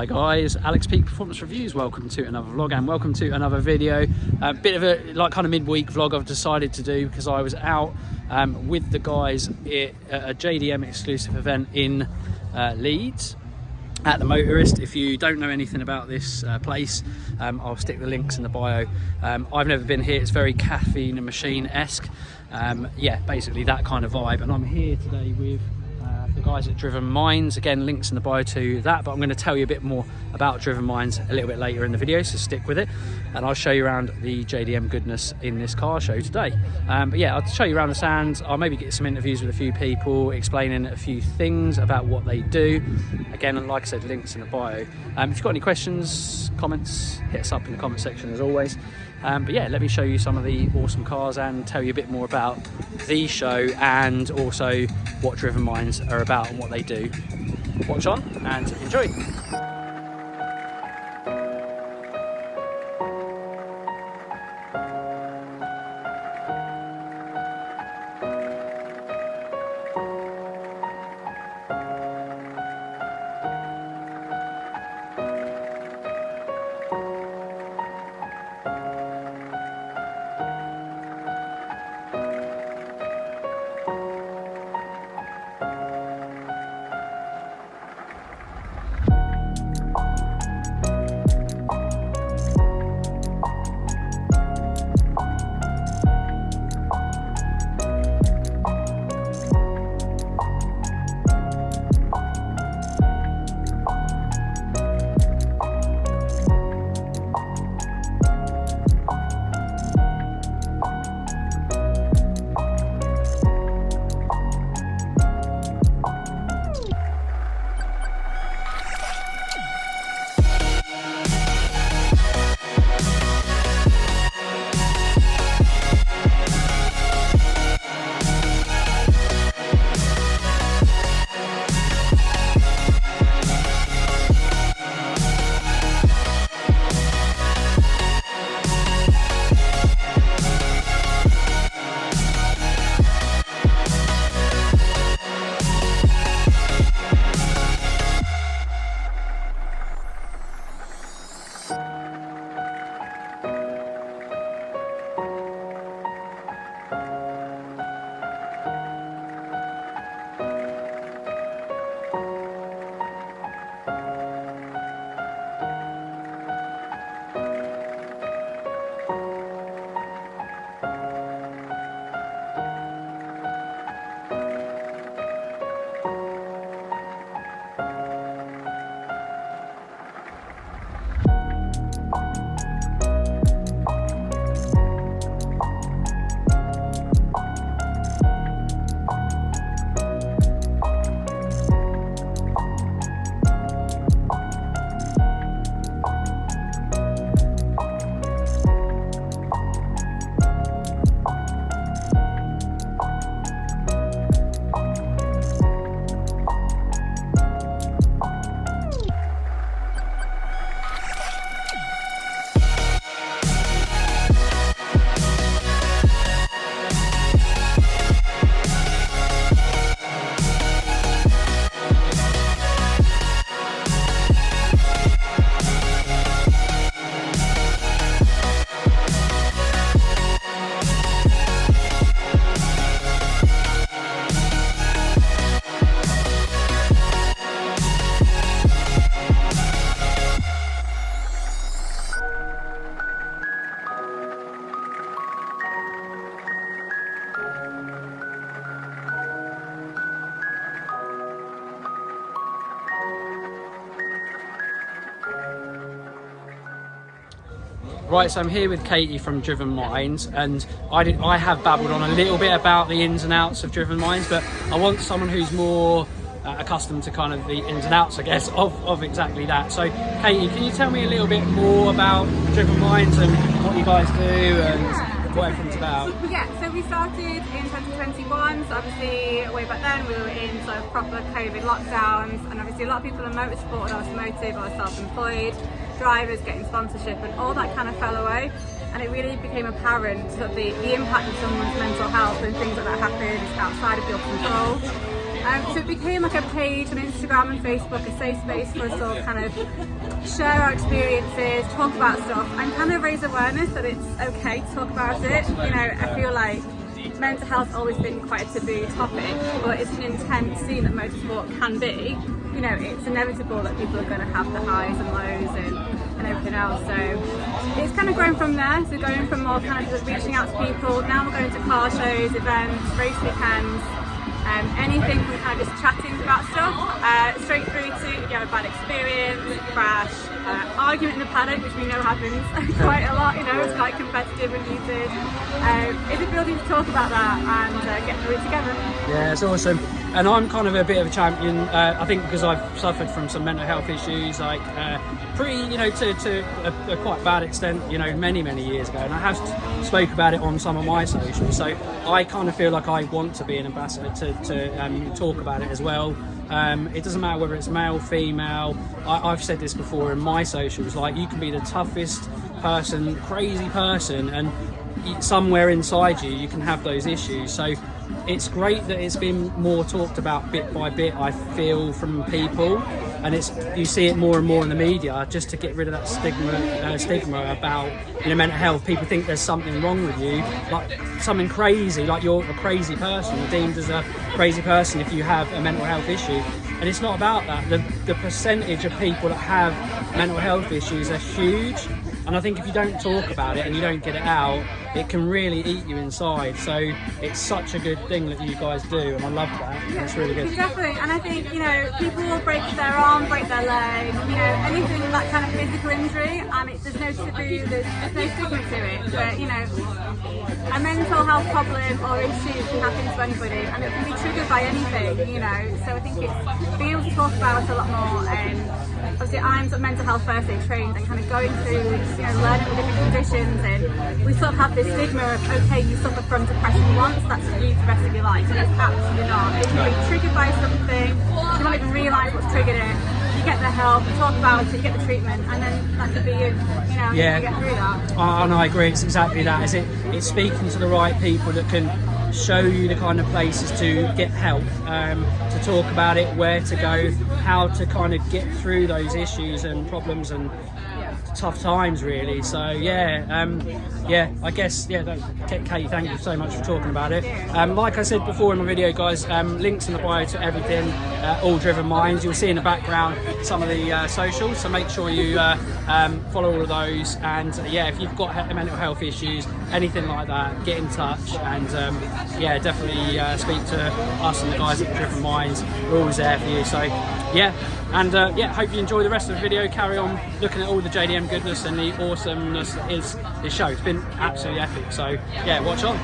Hi guys, Alex Peak Performance Reviews. Welcome to another vlog and welcome to another video. A bit of a kind of midweek vlog I've decided to do because I was out with the guys at a JDM exclusive event in Leeds at the Motorist. If you don't know anything about this place, I'll stick the links in the bio. I've never been here. It's very caffeine and machine-esque. Yeah, basically that kind of vibe. And I'm here today with the guys at Driven Minds. Again, links in the bio to that, but I'm going to tell you a bit more about Driven Minds a little bit later in the video, so stick with it and I'll show you around the JDM goodness in this car show today. But yeah, I'll show you around the stands. I'll maybe get some interviews with a few people explaining a few things about what they do. Again, and like I said, links in the bio. If you've got any questions, comments, hit us up in the comment section as always. But yeah, let me show you some of the awesome cars and tell you a bit more about the show and also what Driven Minds are about and what they do. Watch on and enjoy. Right, so I'm here with Katie from Driven Minds, and I have babbled on a little bit about the ins and outs of Driven Minds, but I want someone who's more accustomed to kind of the ins and outs, I guess, of exactly that. So, Katie, can you tell me a little bit more about Driven Minds and what you guys do and what everything's about? Yeah, so we started in 2021, so obviously way back then we were in sort of proper COVID lockdowns, and obviously a lot of people in motorsport and automotive are self-employed, drivers getting sponsorship, and all that kind of fell away. And it really became apparent that the impact of someone's mental health and things like that happen is outside of your control. So it became like a page on Instagram and Facebook, a safe space for us to all kind of share our experiences, talk about stuff, and kind of raise awareness that it's okay to talk about it. You know, I feel like mental health's always been quite a taboo topic, but it's an intense scene that motorsport can be. You know, it's inevitable that people are going to have the highs and lows and everything else. So it's kind of grown from there. So going from more kind of just reaching out to people. Now we're going to car shows, events, race weekends, anything from kind of just chatting about stuff, straight through to if you have a bad experience, crash, argument in the paddock, which we know happens quite a lot. You know, it's quite competitive and heated. It's a building to talk about that and get through it together. Yeah, it's awesome. And I'm kind of a bit of a champion, I think, because I've suffered from some mental health issues, like to a quite bad extent, you know, many years ago. And I have spoke about it on some of my socials. So I kind of feel like I want to be an ambassador to talk about it as well. It doesn't matter whether it's male, female. I've said this before in my socials, like you can be the toughest person, crazy person, and somewhere inside you can have those issues. So it's great that it's been more talked about bit by bit, I feel, from people, and you see it more and more in the media, just to get rid of that stigma about, you know, mental health. People think there's something wrong with you, like something crazy, like you're a crazy person, you're deemed as a crazy person if you have a mental health issue. And it's not about that. The percentage of people that have mental health issues are huge, and I think if you don't talk about it and you don't get it out, it can really eat you inside. So it's such a good thing that you guys do, and I love that. It's really good. Definitely, and I think, you know, people will break their arm, break their leg, you know, anything, that kind of physical injury, and there's no taboo, there's no stigma to it. But, you know, a mental health problem or issue can happen to anybody, and it can be triggered by anything, you know. So I think it's being able to talk about it a lot more. Obviously, I'm sort of mental health first aid trained, and kind of going through, you know, learning the different conditions, and we sort of have this stigma of, okay, you suffer from depression once, that's you for the rest of your life. And it's absolutely not. It can be triggered by something, you don't even realise what's triggered it. You get the help, you talk about it, you get the treatment, and then that could be you. You know, yeah. You get through that. And I agree, it's exactly that. It's speaking to the right people that can show you the kind of places to get help, to talk about it, where to go, how to kind of get through those issues and problems and tough times, really. So I guess Katie, thank you so much for talking about it. Like I said before in my video, guys, links in the bio to everything, all Driven Minds. You'll see in the background some of the socials, so make sure you follow all of those. And if you've got mental health issues, anything like that, get in touch, and definitely speak to us and the guys at Driven Minds. We're always there for you. So hope you enjoy the rest of the video. Carry on looking at all the JDM goodness and the awesomeness that is this show. It's been absolutely epic. So watch on.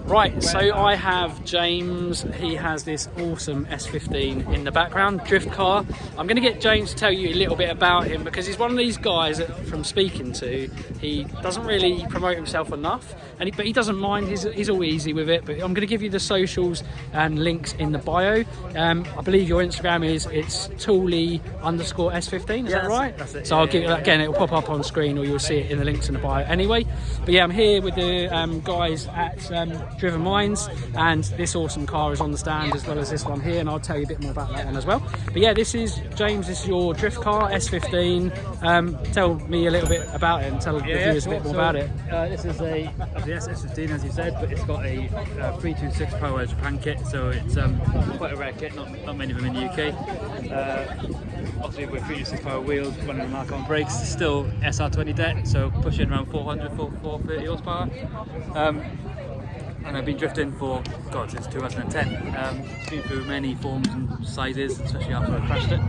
Right, so I have James. He has this awesome S15 in the background, drift car. I'm going to get James to tell you a little bit about him because he's one of these guys that, from speaking to, he doesn't really promote himself enough, but he doesn't mind. He's all easy with it. But I'm going to give you the socials and links in the bio. I believe your Instagram it's Tooley_S15. Is that right? That's it. So I'll give you that again. It'll pop up on screen, or you'll see it in the links in the bio anyway. But yeah, I'm here with the guys at Driven Minds, and this awesome car is on the stand as well as this one here, and I'll tell you a bit more about that one as well. But yeah, this is James. This is your drift car S15. Tell me a little bit about it and tell the viewers a bit more about it. This is the S15, as you said, but it's got a 326 power Japan kit, so it's quite a rare kit. Not many of them in the UK. Obviously with 326 power wheels, running on Mark-on brakes, still SR20 deck, so pushing around 430 horsepower. And I've been drifting since 2010. Been through many forms and sizes, especially after I crashed it.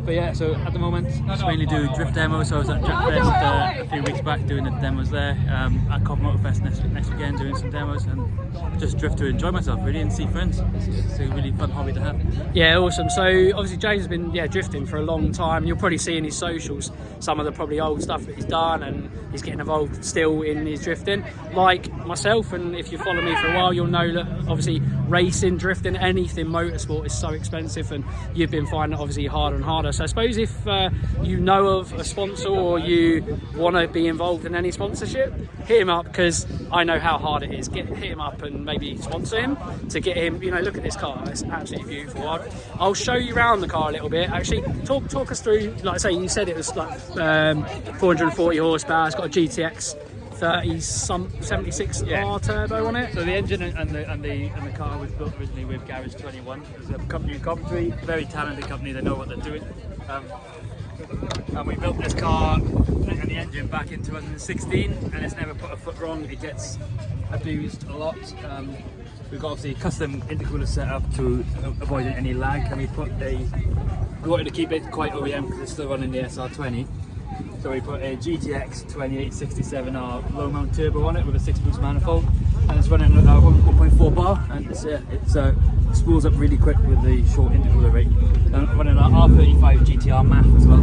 But yeah, so at the moment, just mainly do drift demos. So I was at Drift Fest a few weeks back doing the demos there. At Cop Motor Fest next weekend doing some demos, and just drift to enjoy myself really and see friends. It's a really fun hobby to have. Yeah, awesome. So obviously James has been drifting for a long time. You'll probably see in his socials some of the probably old stuff that he's done, and he's getting involved still in his drifting. Like myself, and if you follow me for a while, you'll know that obviously racing, drifting, anything motorsport is so expensive, and you've been finding it obviously harder and harder. So I suppose if you know of a sponsor or you want to be involved in any sponsorship, hit him up, because I know how hard it is. Hit him up and maybe sponsor him to get him. Look at this car; it's absolutely beautiful. I'll show you around the car a little bit. Actually, talk us through. Like I say, you said it was like 440 horsepower. It's got a GTX 76 R turbo on it. So the engine and the car was built originally with Garage 21. It's a company in Coventry, very talented company. They know what they're doing. And we built this car and the engine back in 2016, and it's never put a foot wrong. It gets abused a lot. We've got obviously a custom intercooler set up to avoid any lag, and we wanted to keep it quite OEM because it's still running the SR20. So we put a GTX 2867R low mount turbo on it with a 6-boost manifold, and it's running at 1.4 bar, and it spools up really quick with the short intercooler rate. And running an R35 GTR MAF as well,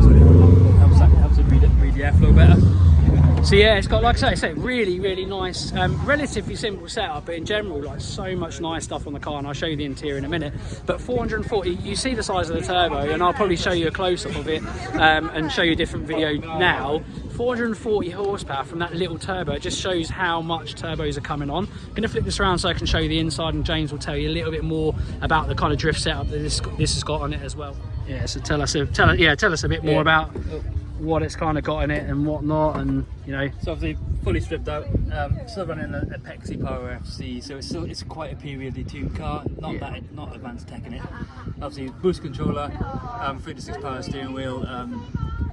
so it helps it read the airflow better. So yeah, it's got, like I say, really, really nice, relatively simple setup, but in general, like so much nice stuff on the car, and I'll show you the interior in a minute. But 440, you see the size of the turbo, and I'll probably show you a close-up of it and show you a different video now. 440 horsepower from that little turbo, it just shows how much turbos are coming on. I'm going to flip this around so I can show you the inside, and James will tell you a little bit more about the kind of drift setup that this has got on it as well. Yeah, so tell us a bit more about what it's kind of got in it and whatnot, and So obviously fully stripped out, still running a Pexi Power FC, so it's quite a periodically tuned car, not advanced tech in it. Obviously boost controller, 3-6 power steering wheel,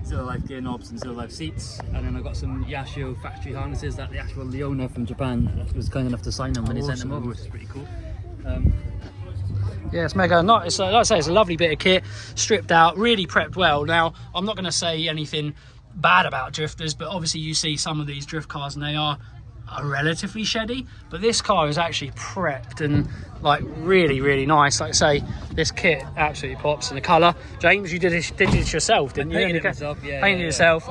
Zero Life gear knobs and Zero Life seats, and then I've got some Yashio factory harnesses that the owner from Japan was kind enough to sign them when he sent them over, which is pretty cool. Yeah, it's mega nice. Like I say, it's a lovely bit of kit, stripped out, really prepped well. Now, I'm not going to say anything bad about drifters, but obviously you see some of these drift cars and they are relatively sheddy, but this car is actually prepped and like really, really nice. Like I say, this kit absolutely pops, in the colour. James, you did it yourself, didn't you? Painted it myself, painted it yourself.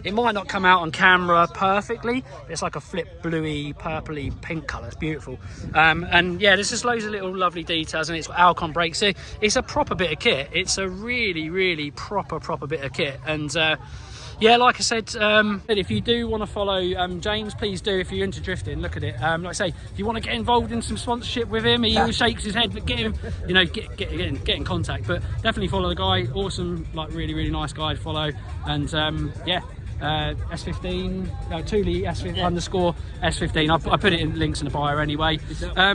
It might not come out on camera perfectly, but it's like a flip bluey, purpley, pink colour. It's beautiful. And yeah, there's just loads of little lovely details, and it's got Alcon brakes. So it's a proper bit of kit. It's a really, really proper bit of kit, and yeah, like I said, if you do want to follow James, please do. If you're into drifting, look at it. Like I say, if you want to get involved in some sponsorship with him, he always shakes his head, but get him, get in contact. But definitely follow the guy. Awesome, like really, really nice guy to follow. And yeah, S15, Tooley _ S15. I put it in links in the bio anyway.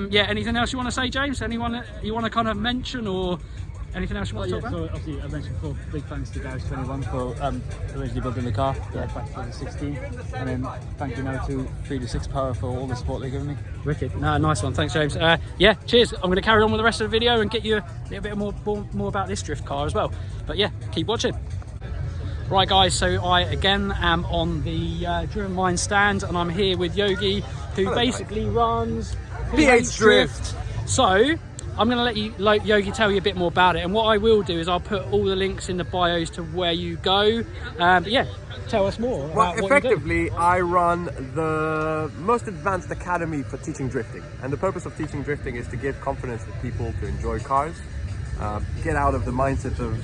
Yeah, anything else you want to say, James? Anyone that you want to kind of mention, or anything else you want to talk about? So obviously I mentioned before, big thanks to Garage 21 for originally building the car back in 2016, and then thank you now to 3-6 Power for all the support they've given me. Wicked. No, nice one. Thanks, James. Yeah, cheers. I'm going to carry on with the rest of the video and get you a little bit more about this drift car as well. But yeah, keep watching. Right guys, so I again am on the Driven Minds stand, and I'm here with Yogi who basically runs PH Drift. So I'm going to let you, Yogi, tell you a bit more about it. And what I will do is I'll put all the links in the bios to where you go. But yeah, tell us more. Well, about effectively, I run the most advanced academy for teaching drifting. And the purpose of teaching drifting is to give confidence to people to enjoy cars, get out of the mindset of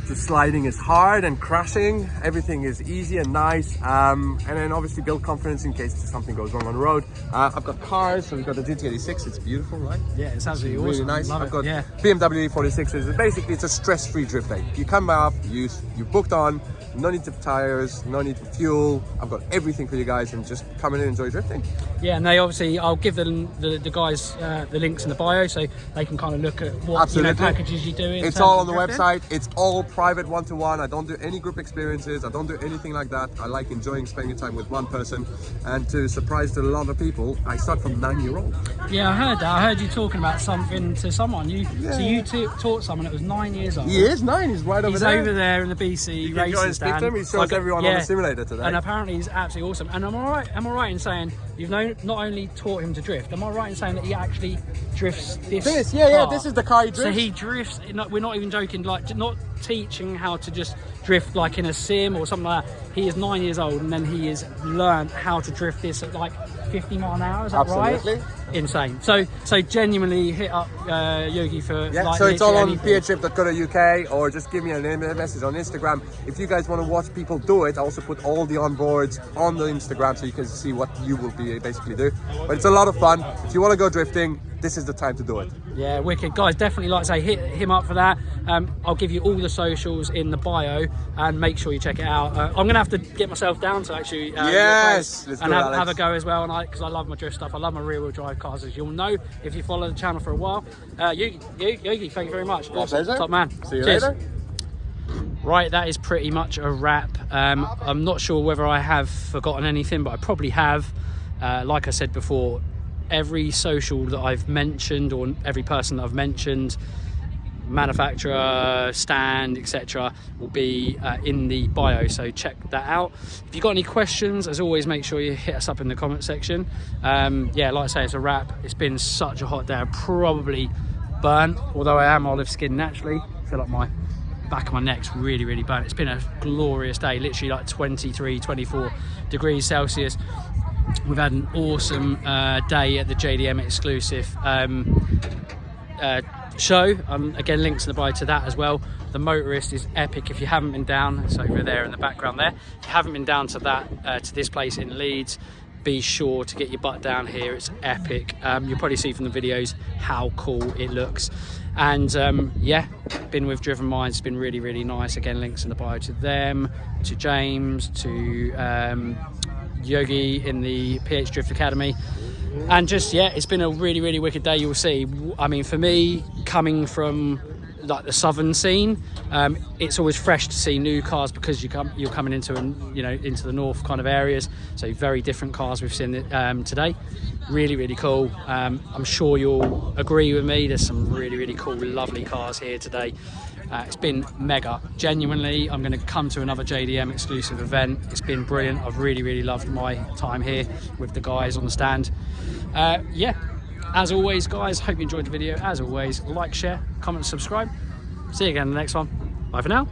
just sliding is hard and crashing. Everything is easy and nice, and then obviously build confidence in case something goes wrong on the road. I've got cars, so we've got the GT86. It's beautiful, right? Yeah, it's absolutely really awesome. nice. Love I've got yeah. BMW E46s. Basically, it's a stress-free drift day. You come up, you booked on, no need of tires, no need for fuel. I've got everything for you guys, and just come in and enjoy drifting. Yeah, and they obviously, I'll give the guys the links in the bio so they can kind of look at what packages you do. It's all on the website. It's all private, one-to-one. I don't do any group experiences. I don't do anything like that. I like enjoying spending time with one person, and to surprise a lot of people, I start from 9-year-old. Yeah, I heard that. I heard you talking about something to someone. So you taught someone that was 9 years old. He is 9. He's right over there. He's over there in the BC racing stand. He shows everyone on the simulator today. And apparently he's absolutely awesome. And am I right in saying you've not only taught him to drift, am I right in saying that he actually drifts this car? Yeah, this is the car he drifts. So he drifts, we're not even joking, like not teaching how to just drift like in a sim or something like that. He is 9 years old and then he has learned how to drift this at like 50 mile an hour, is that Absolutely. right? Insane. So genuinely hit up Yogi for so it's all on phtrip.co.uk, or just give me a message on Instagram. If you guys want to watch people do it, I also put all the onboards on the Instagram so you can see what you will be basically do. But it's a lot of fun. If you want to go drifting, this is the time to do it. Yeah, wicked. Guys, definitely, like I say, hit him up for that. I'll give you all the socials in the bio and make sure you check it out. I'm going to have to get myself down to actually yes, and have a go as well, because I love my drift stuff. I love my rear-wheel drive cars, as you'll know if you follow the channel for a while. Yogi, thank you very much. Awesome. Pleasure. Top man. See you later. Right, that is pretty much a wrap. I'm not sure whether I have forgotten anything, but I probably have. Like I said before, every social that I've mentioned, or every person that I've mentioned, manufacturer, stand, etc., will be in the bio, so check that out. If you've got any questions, as always, make sure you hit us up in the comment section. Yeah, like I say, it's a wrap. It's been such a hot day. I'm probably burnt, although I am olive skinned naturally. I feel like my back of my neck's really burnt. It's been a glorious day, literally like 23, 24 degrees Celsius. We've had an awesome day at the JDM Exclusive show. Again, links in the bio to that as well. The Motorist is epic. If you haven't been down, it's over there in the background there. If you haven't been down to that, to this place in Leeds, be sure to get your butt down here. It's epic. You'll probably see from the videos how cool it looks. And yeah, been with Driven Minds. It's been really nice. Again, links in the bio to them, to James, to Yogi in the PH Drift Academy. And just, yeah, it's been a really wicked day. You'll see. I mean, for me, coming from like the southern scene, it's always fresh to see new cars, because you're coming into into the north kind of areas. So very different cars we've seen today. Really cool. I'm sure you'll agree with me. There's some really cool, lovely cars here today. It's been mega. Genuinely, I'm going to come to another JDM exclusive event. It's been brilliant. I've really loved my time here with the guys on the stand. Yeah, as always, guys, hope you enjoyed the video. As always, like, share, comment, subscribe. See you again in the next one. Bye for now.